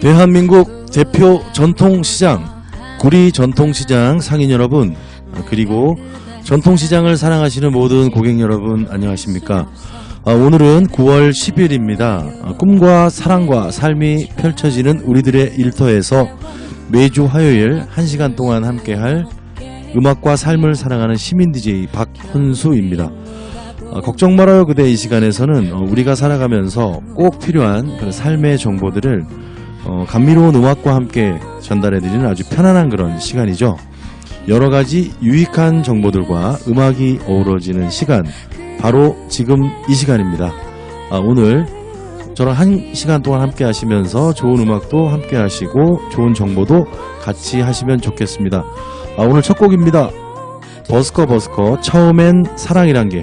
대한민국 대표 전통시장 구리 전통시장 상인 여러분, 그리고 전통시장을 사랑하시는 모든 고객 여러분 안녕하십니까. 오늘은 9월 10일입니다. 꿈과 사랑과 삶이 펼쳐지는 우리들의 일터에서 매주 화요일 1시간 동안 함께할 음악과 삶을 사랑하는 시민 DJ 박현수입니다. 걱정 말아요 그대. 이 시간에서는 우리가 살아가면서 꼭 필요한 그런 삶의 정보들을 감미로운 음악과 함께 전달해드리는 아주 편안한 그런 시간이죠. 여러가지 유익한 정보들과 음악이 어우러지는 시간, 바로 지금 이 시간입니다. 오늘 저랑 1시간 동안 함께 하시면서 좋은 음악도 함께 하시고 좋은 정보도 같이 하시면 좋겠습니다. 오늘 첫 곡입니다. 버스커 처음엔 사랑이란 게.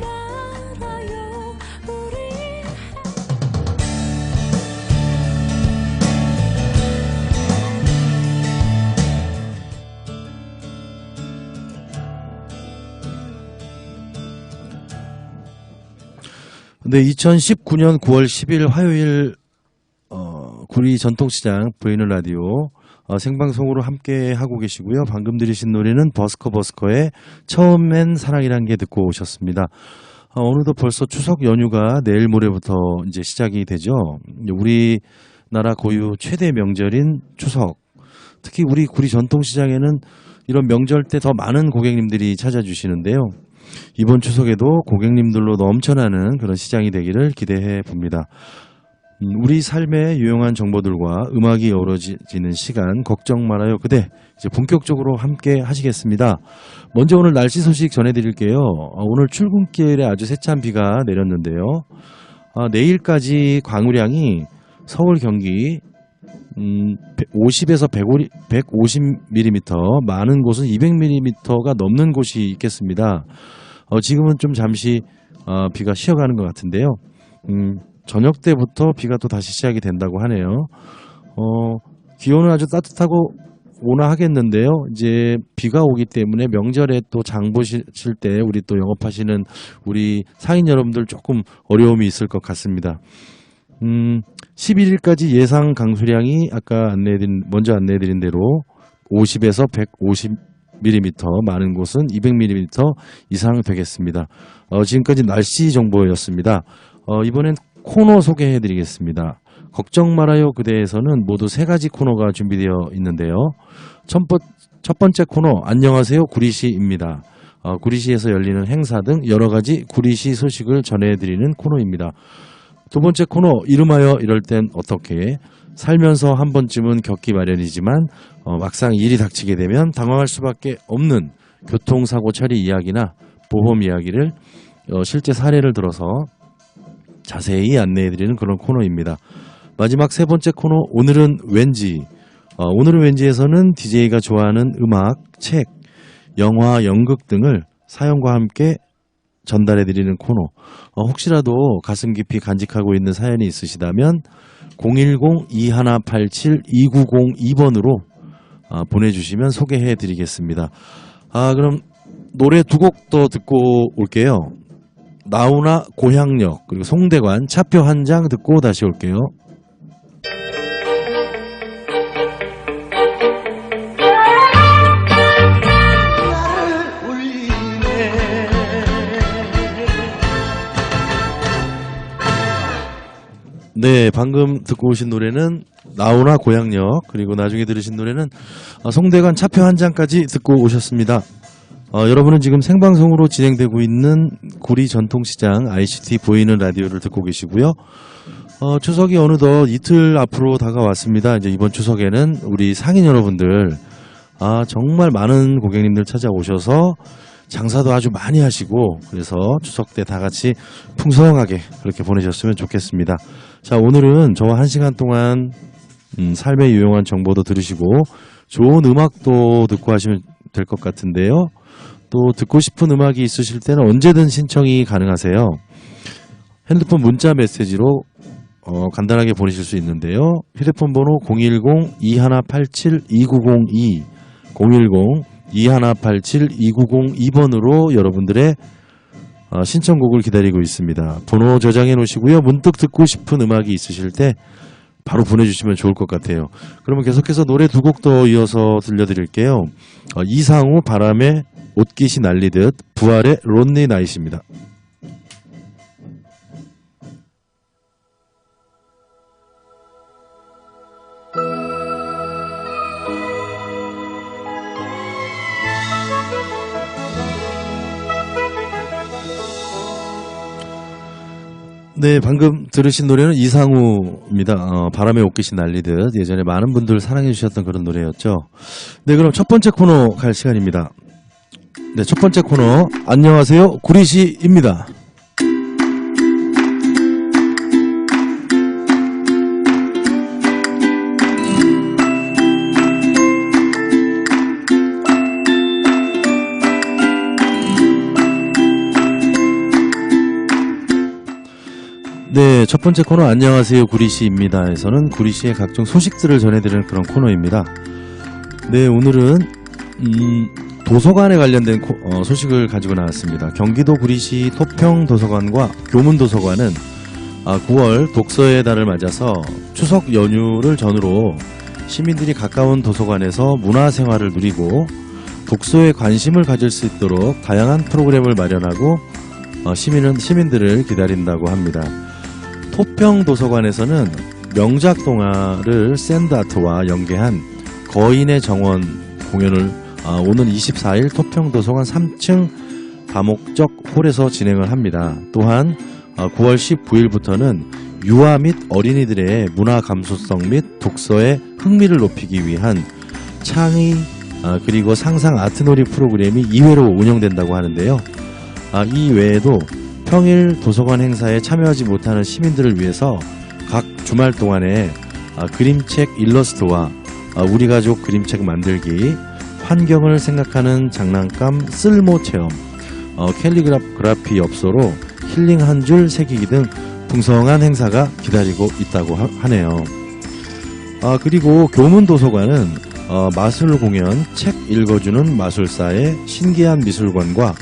네, 2019년 9월 10일 화요일 구리 전통시장 보이는 라디오 생방송으로 함께 하고 계시고요. 방금 들으신 노래는 버스커의 처음엔 사랑이란 게 듣고 오셨습니다. 어느덧 벌써 추석 연휴가 내일 모레부터 이제 시작이 되죠. 우리나라 고유 최대 명절인 추석. 특히 우리 구리 전통시장에는 이런 명절 때 더 많은 고객님들이 찾아주시는데요. 이번 추석에도 고객님들로 넘쳐나는 그런 시장이 되기를 기대해 봅니다. 우리 삶의 유용한 정보들과 음악이 어우러지는 시간, 걱정 말아요 그대. 이제 본격적으로 함께 하시겠습니다. 먼저 오늘 날씨 소식 전해드릴게요. 오늘 출근길에 아주 세찬 비가 내렸는데요. 내일까지 강우량이 서울 경기 50에서 150mm, 많은 곳은 200mm가 넘는 곳이 있겠습니다. 지금은 좀 잠시 비가 쉬어가는 것 같은데요. 저녁 때부터 비가 또 다시 시작이 된다고 하네요. 기온은 아주 따뜻하고 온화하겠는데요. 이제 비가 오기 때문에 명절에 또 장 보실 때 우리 또 영업하시는 우리 상인 여러분들 조금 어려움이 있을 것 같습니다. 11일까지 예상 강수량이 아까 먼저 안내해드린 대로 50에서 150mm, 많은 곳은 200mm 이상 되겠습니다. 지금까지 날씨 정보였습니다. 이번엔 코너 소개해드리겠습니다. 걱정 말아요 그대에서는 모두 3가지 코너가 준비되어 있는데요. 첫 번째 코너 안녕하세요 구리시입니다. 구리시에서 열리는 행사 등 여러가지 구리시 소식을 전해드리는 코너입니다. 두 번째 코너 이름하여 이럴 땐 어떻게. 살면서 한 번쯤은 겪기 마련이지만 막상 일이 닥치게 되면 당황할 수밖에 없는 교통사고 처리 이야기나 보험 이야기를 실제 사례를 들어서 자세히 안내해드리는 그런 코너입니다. 마지막 세 번째 코너 오늘은 왠지. 오늘은 왠지에서는 DJ가 좋아하는 음악, 책, 영화, 연극 등을 사연과 함께 전달해드리는 코너. 혹시라도 가슴 깊이 간직하고 있는 사연이 있으시다면 010-2187-2902번으로 보내주시면 소개해드리겠습니다. 그럼 노래 2곡 더 듣고 올게요. 나훈아 고향역, 그리고 송대관 차표 한 장 듣고 다시 올게요. 네, 방금 듣고 오신 노래는 나훈아 고향역, 그리고 나중에 들으신 노래는 송대관 차표 한 장까지 듣고 오셨습니다. 여러분은 지금 생방송으로 진행되고 있는 구리 전통시장 ICT 보이는 라디오를 듣고 계시고요. 추석이 어느덧 이틀 앞으로 다가왔습니다. 이제 이번 추석에는 우리 상인 여러분들 정말 많은 고객님들 찾아오셔서 장사도 아주 많이 하시고, 그래서 추석 때 다 같이 풍성하게 그렇게 보내셨으면 좋겠습니다. 자, 오늘은 저와 1시간 동안 삶의 유용한 정보도 들으시고 좋은 음악도 듣고 하시면 될 것 같은데요. 또 듣고 싶은 음악이 있으실 때는 언제든 신청이 가능하세요. 핸드폰 문자 메시지로 간단하게 보내실 수 있는데요. 휴대폰 번호 010-2187-2902, 010-2187-2902번으로 여러분들의 신청곡을 기다리고 있습니다. 번호 저장해 놓으시고요. 문득 듣고 싶은 음악이 있으실 때 바로 보내주시면 좋을 것 같아요. 그러면 계속해서 노래 두 곡 더 이어서 들려드릴게요. 이상우 바람에 옷깃이 날리듯, 부활의 론리 나잇입니다. 네, 방금 들으신 노래는 이상우입니다. 바람에 옷깃이 날리듯. 예전에 많은 분들 사랑해 주셨던 그런 노래였죠. 네, 그럼 첫 번째 코너 갈 시간입니다. 네, 첫 번째 코너 안녕하세요 구리시입니다. 네, 첫 번째 코너 안녕하세요 구리시입니다에서는 구리시의 각종 소식들을 전해드리는 그런 코너입니다. 네, 오늘은 도서관에 관련된 소식을 가지고 나왔습니다. 경기도 구리시 토평도서관과 교문도서관은 9월 독서의 달을 맞아서 추석 연휴를 전후로 시민들이 가까운 도서관에서 문화생활을 누리고 독서에 관심을 가질 수 있도록 다양한 프로그램을 마련하고 시민들을 기다린다고 합니다. 토평도서관에서는 명작 동화를 샌드아트와 연계한 거인의 정원 공연을 오는 24일 토평도서관 3층 다목적 홀에서 진행을 합니다. 또한 9월 19일부터는 유아 및 어린이들의 문화 감수성 및 독서의 흥미를 높이기 위한 창의 그리고 상상 아트놀이 프로그램이 2회로 운영된다고 하는데요. 이 외에도 평일 도서관 행사에 참여하지 못하는 시민들을 위해서 각 주말 동안에 그림책 일러스트와 우리 가족 그림책 만들기, 환경을 생각하는 장난감 쓸모 체험, 캘리그라피 엽서로 힐링 한 줄 새기기 등 풍성한 행사가 기다리고 있다고 하네요. 그리고 교문도서관은 마술 공연, 책 읽어주는 마술사의 신기한 미술관과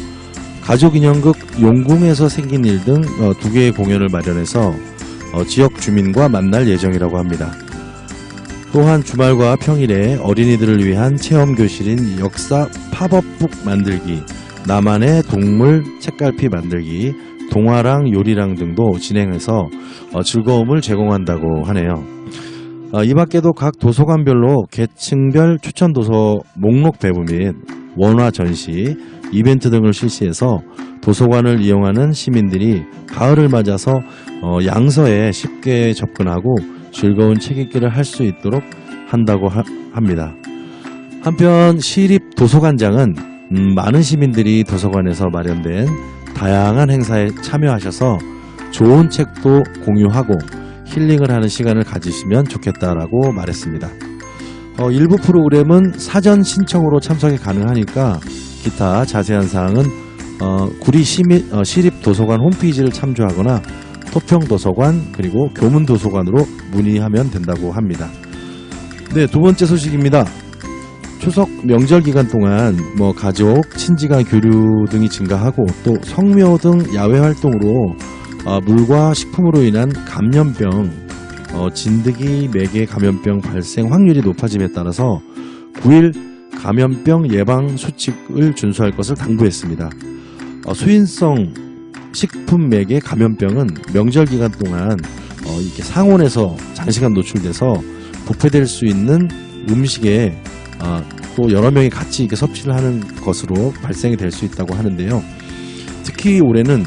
가족인형극 용궁에서 생긴 일 등 2개의 공연을 마련해서 지역 주민과 만날 예정이라고 합니다. 또한 주말과 평일에 어린이들을 위한 체험교실인 역사 팝업북 만들기, 나만의 동물 책갈피 만들기, 동화랑 요리랑 등도 진행해서 즐거움을 제공한다고 하네요. 이 밖에도 각 도서관별로 계층별 추천도서 목록 배부 및 원화 전시, 이벤트 등을 실시해서 도서관을 이용하는 시민들이 가을을 맞아서 양서에 쉽게 접근하고 즐거운 책 읽기를 할 수 있도록 한다고 합니다. 한편 시립 도서관장은 많은 시민들이 도서관에서 마련된 다양한 행사에 참여하셔서 좋은 책도 공유하고 힐링을 하는 시간을 가지시면 좋겠다라고 말했습니다. 일부 프로그램은 사전 신청으로 참석이 가능하니까 기타 자세한 사항은 구리 시립도서관 홈페이지를 참조하거나 토평도서관 그리고 교문도서관으로 문의하면 된다고 합니다. 네, 두 번째 소식입니다. 추석 명절 기간 동안 가족, 친지간 교류 등이 증가하고 또 성묘 등 야외 활동으로 물과 식품으로 인한 감염병, 진드기, 매개 감염병 발생 확률이 높아짐에 따라서 9일 감염병 예방 수칙을 준수할 것을 당부했습니다. 수인성 식품 매개 감염병은 명절 기간 동안 이렇게 상온에서 장시간 노출돼서 부패될 수 있는 음식에 또 여러 명이 같이 이렇게 섭취를 하는 것으로 발생이 될 수 있다고 하는데요. 특히 올해는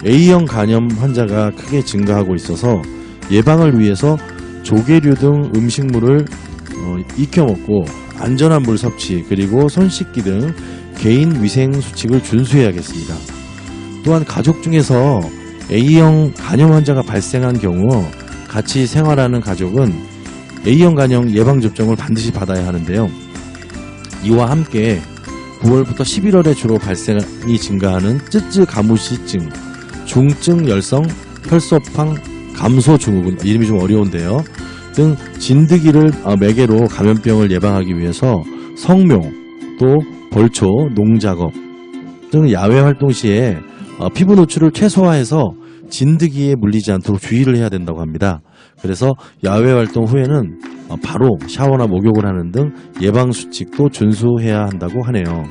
A형 간염 환자가 크게 증가하고 있어서 예방을 위해서 조개류 등 음식물을 익혀 먹고 안전한 물 섭취 그리고 손 씻기 등 개인 위생 수칙을 준수해야겠습니다. 또한 가족 중에서 A형 간염 환자가 발생한 경우 같이 생활하는 가족은 A형 간염 예방접종을 반드시 받아야 하는데요. 이와 함께 9월부터 11월에 주로 발생이 증가하는 쯔쯔 가무시증, 중증 열성 혈소판 감소 증후군, 이름이 좀 어려운데요. 등 진드기를 매개로 감염병을 예방하기 위해서 성묘, 또 벌초, 농작업 등 야외 활동 시에 피부 노출을 최소화해서 진드기에 물리지 않도록 주의를 해야 된다고 합니다. 그래서 야외 활동 후에는 바로 샤워나 목욕을 하는 등 예방수칙도 준수해야 한다고 하네요.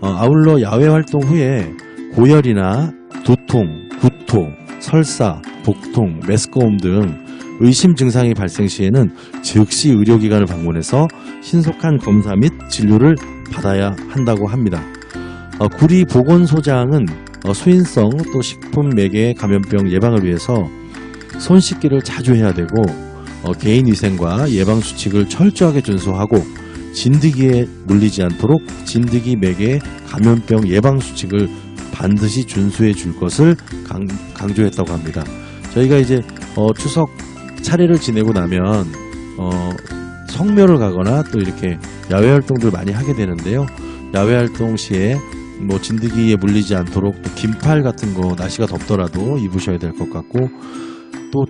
아울러 야외 활동 후에 고열이나 두통, 구토, 설사, 복통, 메스꺼움 등 의심 증상이 발생 시에는 즉시 의료기관을 방문해서 신속한 검사 및 진료를 받아야 한다고 합니다. 구리보건소장은 수인성 또 식품매개 감염병 예방을 위해서 손 씻기를 자주 해야 되고 개인위생과 예방수칙을 철저하게 준수하고 진드기에 물리지 않도록 진드기 매개 감염병 예방수칙을 반드시 준수해 줄 것을 강조했다고 합니다. 저희가 이제 추석 차례를 지내고 나면 성묘를 가거나 또 이렇게 야외 활동들 많이 하게 되는데요. 야외 활동 시에 뭐 진드기에 물리지 않도록 또 긴팔 같은 거 날씨가 덥더라도 입으셔야 될 것 같고 또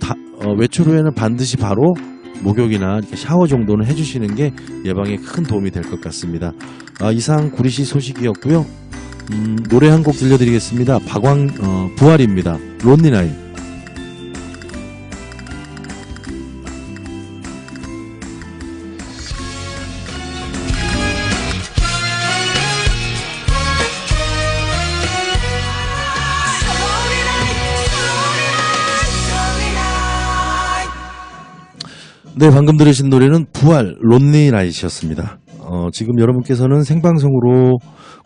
외출 후에는 반드시 바로 목욕이나 이렇게 샤워 정도는 해주시는 게 예방에 큰 도움이 될 것 같습니다. 이상 구리시 소식이었고요. 노래 한 곡 들려드리겠습니다. 부활입니다. 론리나잇. 네, 방금 들으신 노래는 부활 론리나잇이었습니다. 지금 여러분께서는 생방송으로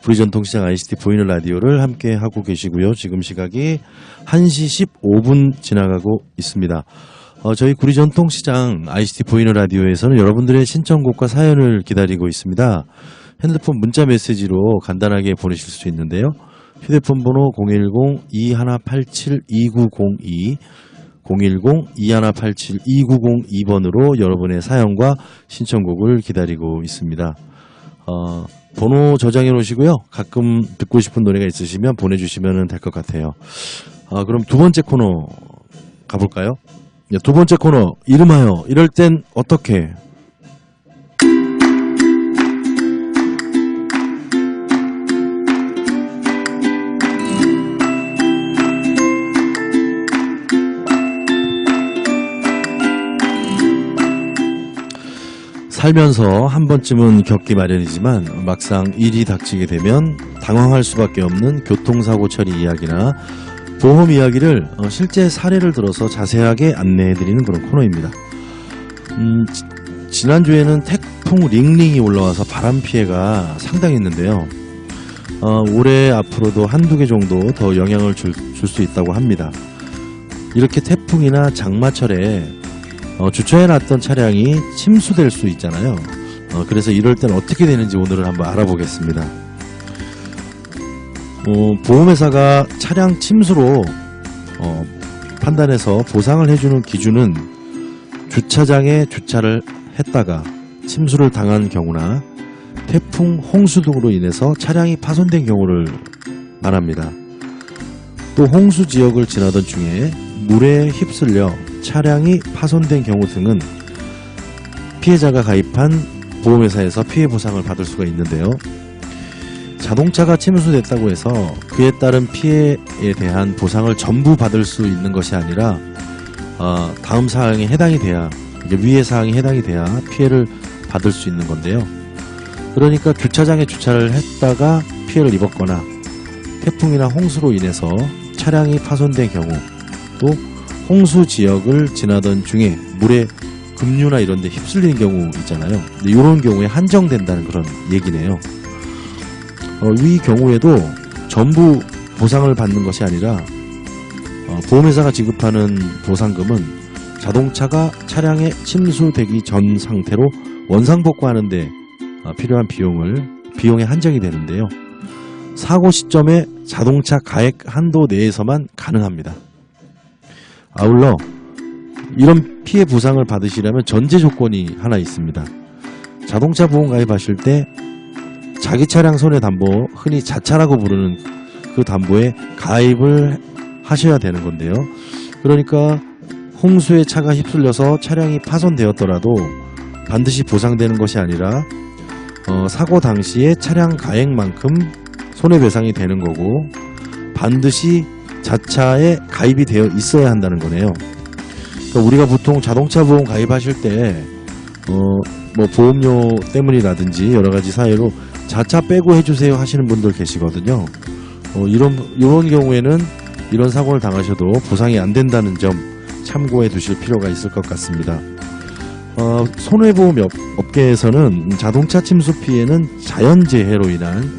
구리전통시장 ICT 보이는 라디오를 함께 하고 계시고요. 지금 시각이 1시 15분 지나가고 있습니다. 저희 구리전통시장 ICT 보이는 라디오에서는 여러분들의 신청곡과 사연을 기다리고 있습니다. 핸드폰 문자 메시지로 간단하게 보내실 수 있는데요. 휴대폰 번호 010-2187-2902 010-2187-2902번으로 여러분의 사연과 신청곡을 기다리고 있습니다. 번호 저장해 놓으시고요. 가끔 듣고 싶은 노래가 있으시면 보내주시면 될 것 같아요. 그럼 두 번째 코너 가볼까요? 두 번째 코너 이름하여 이럴 땐 어떻게? 살면서 한 번쯤은 겪기 마련이지만 막상 일이 닥치게 되면 당황할 수밖에 없는 교통사고 처리 이야기나 보험 이야기를 실제 사례를 들어서 자세하게 안내해드리는 그런 코너입니다. 지난주에는 태풍 링링이 올라와서 바람 피해가 상당했는데요. 올해 앞으로도 한두 개 정도 더 영향을 줄 수 있다고 합니다. 이렇게 태풍이나 장마철에 주차해놨던 차량이 침수될 수 있잖아요. 그래서 이럴 땐 어떻게 되는지 오늘은 한번 알아보겠습니다. 보험회사가 차량 침수로 판단해서 보상을 해주는 기준은 주차장에 주차를 했다가 침수를 당한 경우나 태풍, 홍수 등으로 인해서 차량이 파손된 경우를 말합니다. 또 홍수 지역을 지나던 중에 물에 휩쓸려 차량이 파손된 경우 등은 피해자가 가입한 보험회사에서 피해 보상을 받을 수가 있는데요. 자동차가 침수됐다고 해서 그에 따른 피해에 대한 보상을 전부 받을 수 있는 것이 아니라 다음 사항에 해당이 돼야, 위의 사항이 해당이 돼야 피해를 받을 수 있는 건데요. 그러니까 주차장에 주차를 했다가 피해를 입었거나 태풍이나 홍수로 인해서 차량이 파손된 경우, 또 홍수 지역을 지나던 중에 물에 급류나 이런 데 휩쓸리는 경우 있잖아요. 이런 경우에 한정된다는 그런 얘기네요. 위 경우에도 전부 보상을 받는 것이 아니라 보험회사가 지급하는 보상금은 자동차가 차량에 침수되기 전 상태로 원상복구하는 데 필요한 비용에 한정이 되는데요. 사고 시점에 자동차 가액 한도 내에서만 가능합니다. 아울러 이런 피해 보상을 받으시려면 전제 조건이 하나 있습니다. 자동차 보험 가입하실 때 자기 차량 손해담보, 흔히 자차라고 부르는 그 담보에 가입을 하셔야 되는 건데요. 그러니까 홍수에 차가 휩쓸려서 차량이 파손되었더라도 반드시 보상되는 것이 아니라 사고 당시에 차량 가액만큼 손해배상이 되는 거고, 반드시 자차에 가입이 되어 있어야 한다는 거네요. 그러니까 우리가 보통 자동차 보험 가입하실 때 뭐 보험료 때문이라든지 여러 가지 사유로 자차 빼고 해주세요 하시는 분들 계시거든요. 이런 경우에는 이런 사고를 당하셔도 보상이 안 된다는 점 참고해 두실 필요가 있을 것 같습니다. 손해보험 업계에서는 자동차 침수 피해는 자연재해로 인한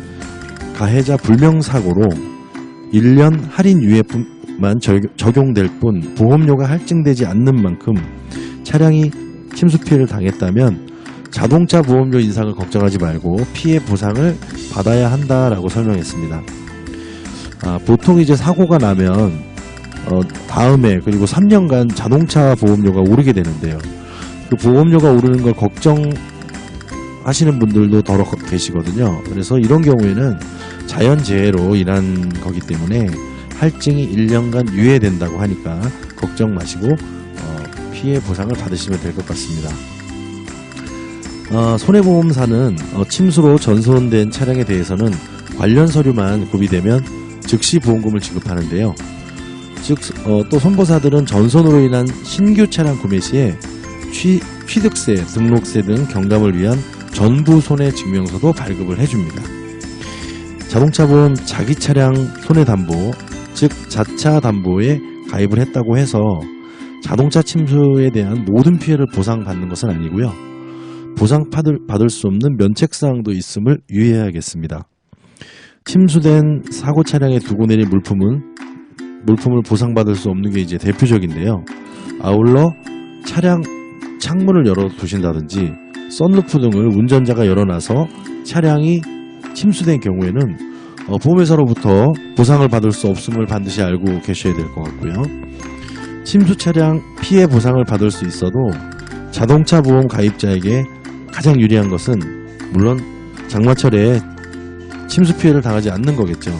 가해자 불명사고로 1년 할인 유예만 적용될 뿐 보험료가 할증되지 않는 만큼 차량이 침수 피해를 당했다면 자동차 보험료 인상을 걱정하지 말고 피해 보상을 받아야 한다라고 설명했습니다. 보통 이제 사고가 나면 다음에 그리고 3년간 자동차 보험료가 오르게 되는데요. 그 보험료가 오르는 걸 걱정하시는 분들도 더러 계시거든요. 그래서 이런 경우에는 자연재해로 인한 거기 때문에 할증이 1년간 유예된다고 하니까 걱정 마시고 피해 보상을 받으시면 될 것 같습니다. 손해보험사는 침수로 전손된 차량에 대해서는 관련 서류만 구비되면 즉시 보험금을 지급하는데요. 즉, 또 선보사들은 전손으로 인한 신규 차량 구매 시에 취득세, 등록세 등 경감을 위한 전부 손해 증명서도 발급을 해줍니다. 자동차 보험 자기 차량 손해담보, 즉 자차 담보에 가입을 했다고 해서 자동차 침수에 대한 모든 피해를 보상받는 것은 아니고요. 보상받을 수 없는 면책사항도 있음을 유의해야겠습니다. 침수된 사고 차량에 두고 내린 물품을 보상받을 수 없는 게 이제 대표적인데요. 아울러 차량 창문을 열어두신다든지 썬루프 등을 운전자가 열어놔서 차량이 침수된 경우에는 보험회사로부터 보상을 받을 수 없음을 반드시 알고 계셔야 될 것 같고요. 침수 차량 피해 보상을 받을 수 있어도 자동차 보험 가입자에게 가장 유리한 것은 물론 장마철에 침수 피해를 당하지 않는 거겠죠.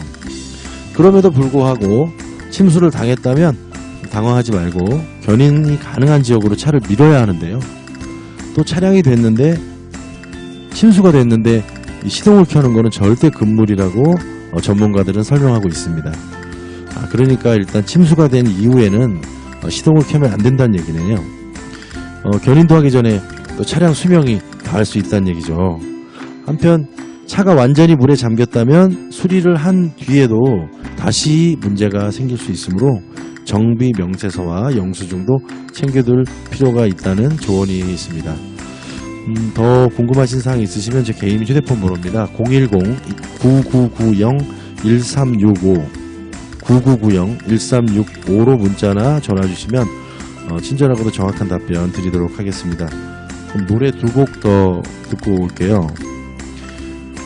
그럼에도 불구하고 침수를 당했다면 당황하지 말고 견인이 가능한 지역으로 차를 밀어야 하는데요. 또 차량이 됐는데 침수가 됐는데 이 시동을 켜는 것은 절대 금물이라고 전문가들은 설명하고 있습니다. 그러니까 일단 침수가 된 이후에는 시동을 켜면 안 된다는 얘기네요. 견인도 하기 전에 또 차량 수명이 다할 수 있다는 얘기죠. 한편 차가 완전히 물에 잠겼다면 수리를 한 뒤에도 다시 문제가 생길 수 있으므로 정비 명세서와 영수증도 챙겨둘 필요가 있다는 조언이 있습니다. 더 궁금하신 사항 있으시면 제 개인 휴대폰 번호입니다. 010-9990-1365 9990-1365로 문자나 전화 주시면 친절하고도 정확한 답변 드리도록 하겠습니다. 그럼 노래 두 곡 더 듣고 올게요.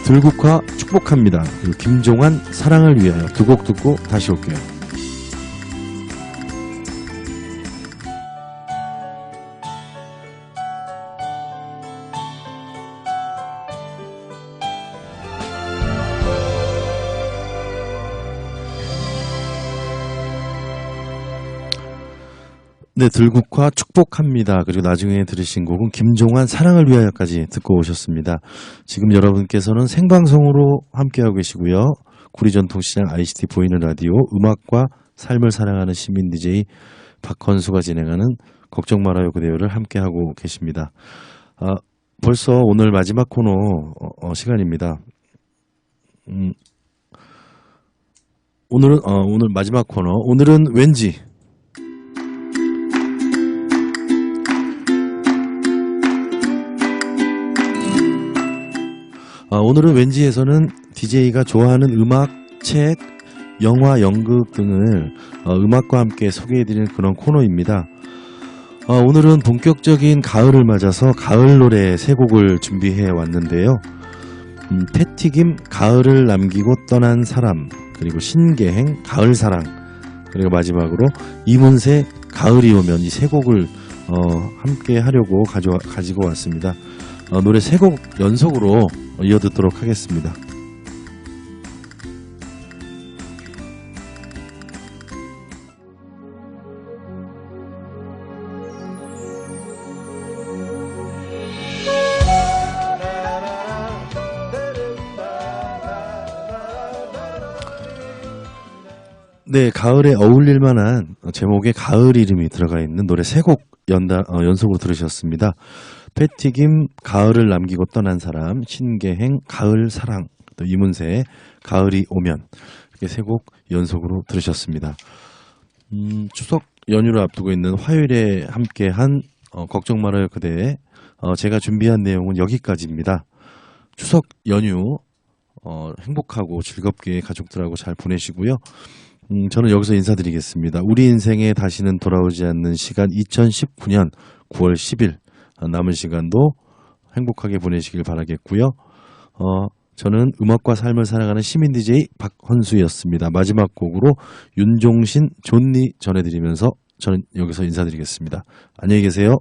들국화 축복합니다. 그리고 김종환 사랑을 위하여 두 곡 듣고 다시 올게요. 네, 들국화 축복합니다. 그리고 나중에 들으신 곡은 김종환 사랑을 위하여까지 듣고 오셨습니다. 지금 여러분께서는 생방송으로 함께하고 계시고요. 구리전통시장 ICT 보이는 라디오 음악과 삶을 사랑하는 시민 DJ 박헌수가 진행하는 걱정 말아요 그대요를 함께하고 계십니다. 벌써 오늘 마지막 코너 시간입니다. 오늘 마지막 코너 오늘은 왠지 오늘은 왠지에서는 DJ가 좋아하는 음악, 책, 영화, 연극 등을 음악과 함께 소개해드리는 그런 코너입니다. 오늘은 본격적인 가을을 맞아서 가을 노래 세 곡을 준비해 왔는데요. 패티김 가을을 남기고 떠난 사람, 그리고 신계행 가을사랑, 그리고 마지막으로 이문세 가을이 오면 이 세 곡을 함께 하려고 가지고 왔습니다. 노래 세 곡 연속으로 이어듣도록 하겠습니다. 네, 가을에 어울릴 만한 제목에 가을 이름이 들어가 있는 노래 세 곡 연속으로 들으셨습니다. 패튀김, 가을을 남기고 떠난 사람, 신계행, 가을 사랑, 또 이문세의 가을이 오면, 이렇게 세 곡 연속으로 들으셨습니다. 추석 연휴를 앞두고 있는 화요일에 함께한 걱정 말아요 그대, 제가 준비한 내용은 여기까지입니다. 추석 연휴 행복하고 즐겁게 가족들하고 잘 보내시고요. 저는 여기서 인사드리겠습니다. 우리 인생에 다시는 돌아오지 않는 시간 2019년 9월 10일 남은 시간도 행복하게 보내시길 바라겠고요. 저는 음악과 삶을 살아가는 시민 DJ 박헌수였습니다. 마지막 곡으로 윤종신 존니 전해드리면서 저는 여기서 인사드리겠습니다. 안녕히 계세요.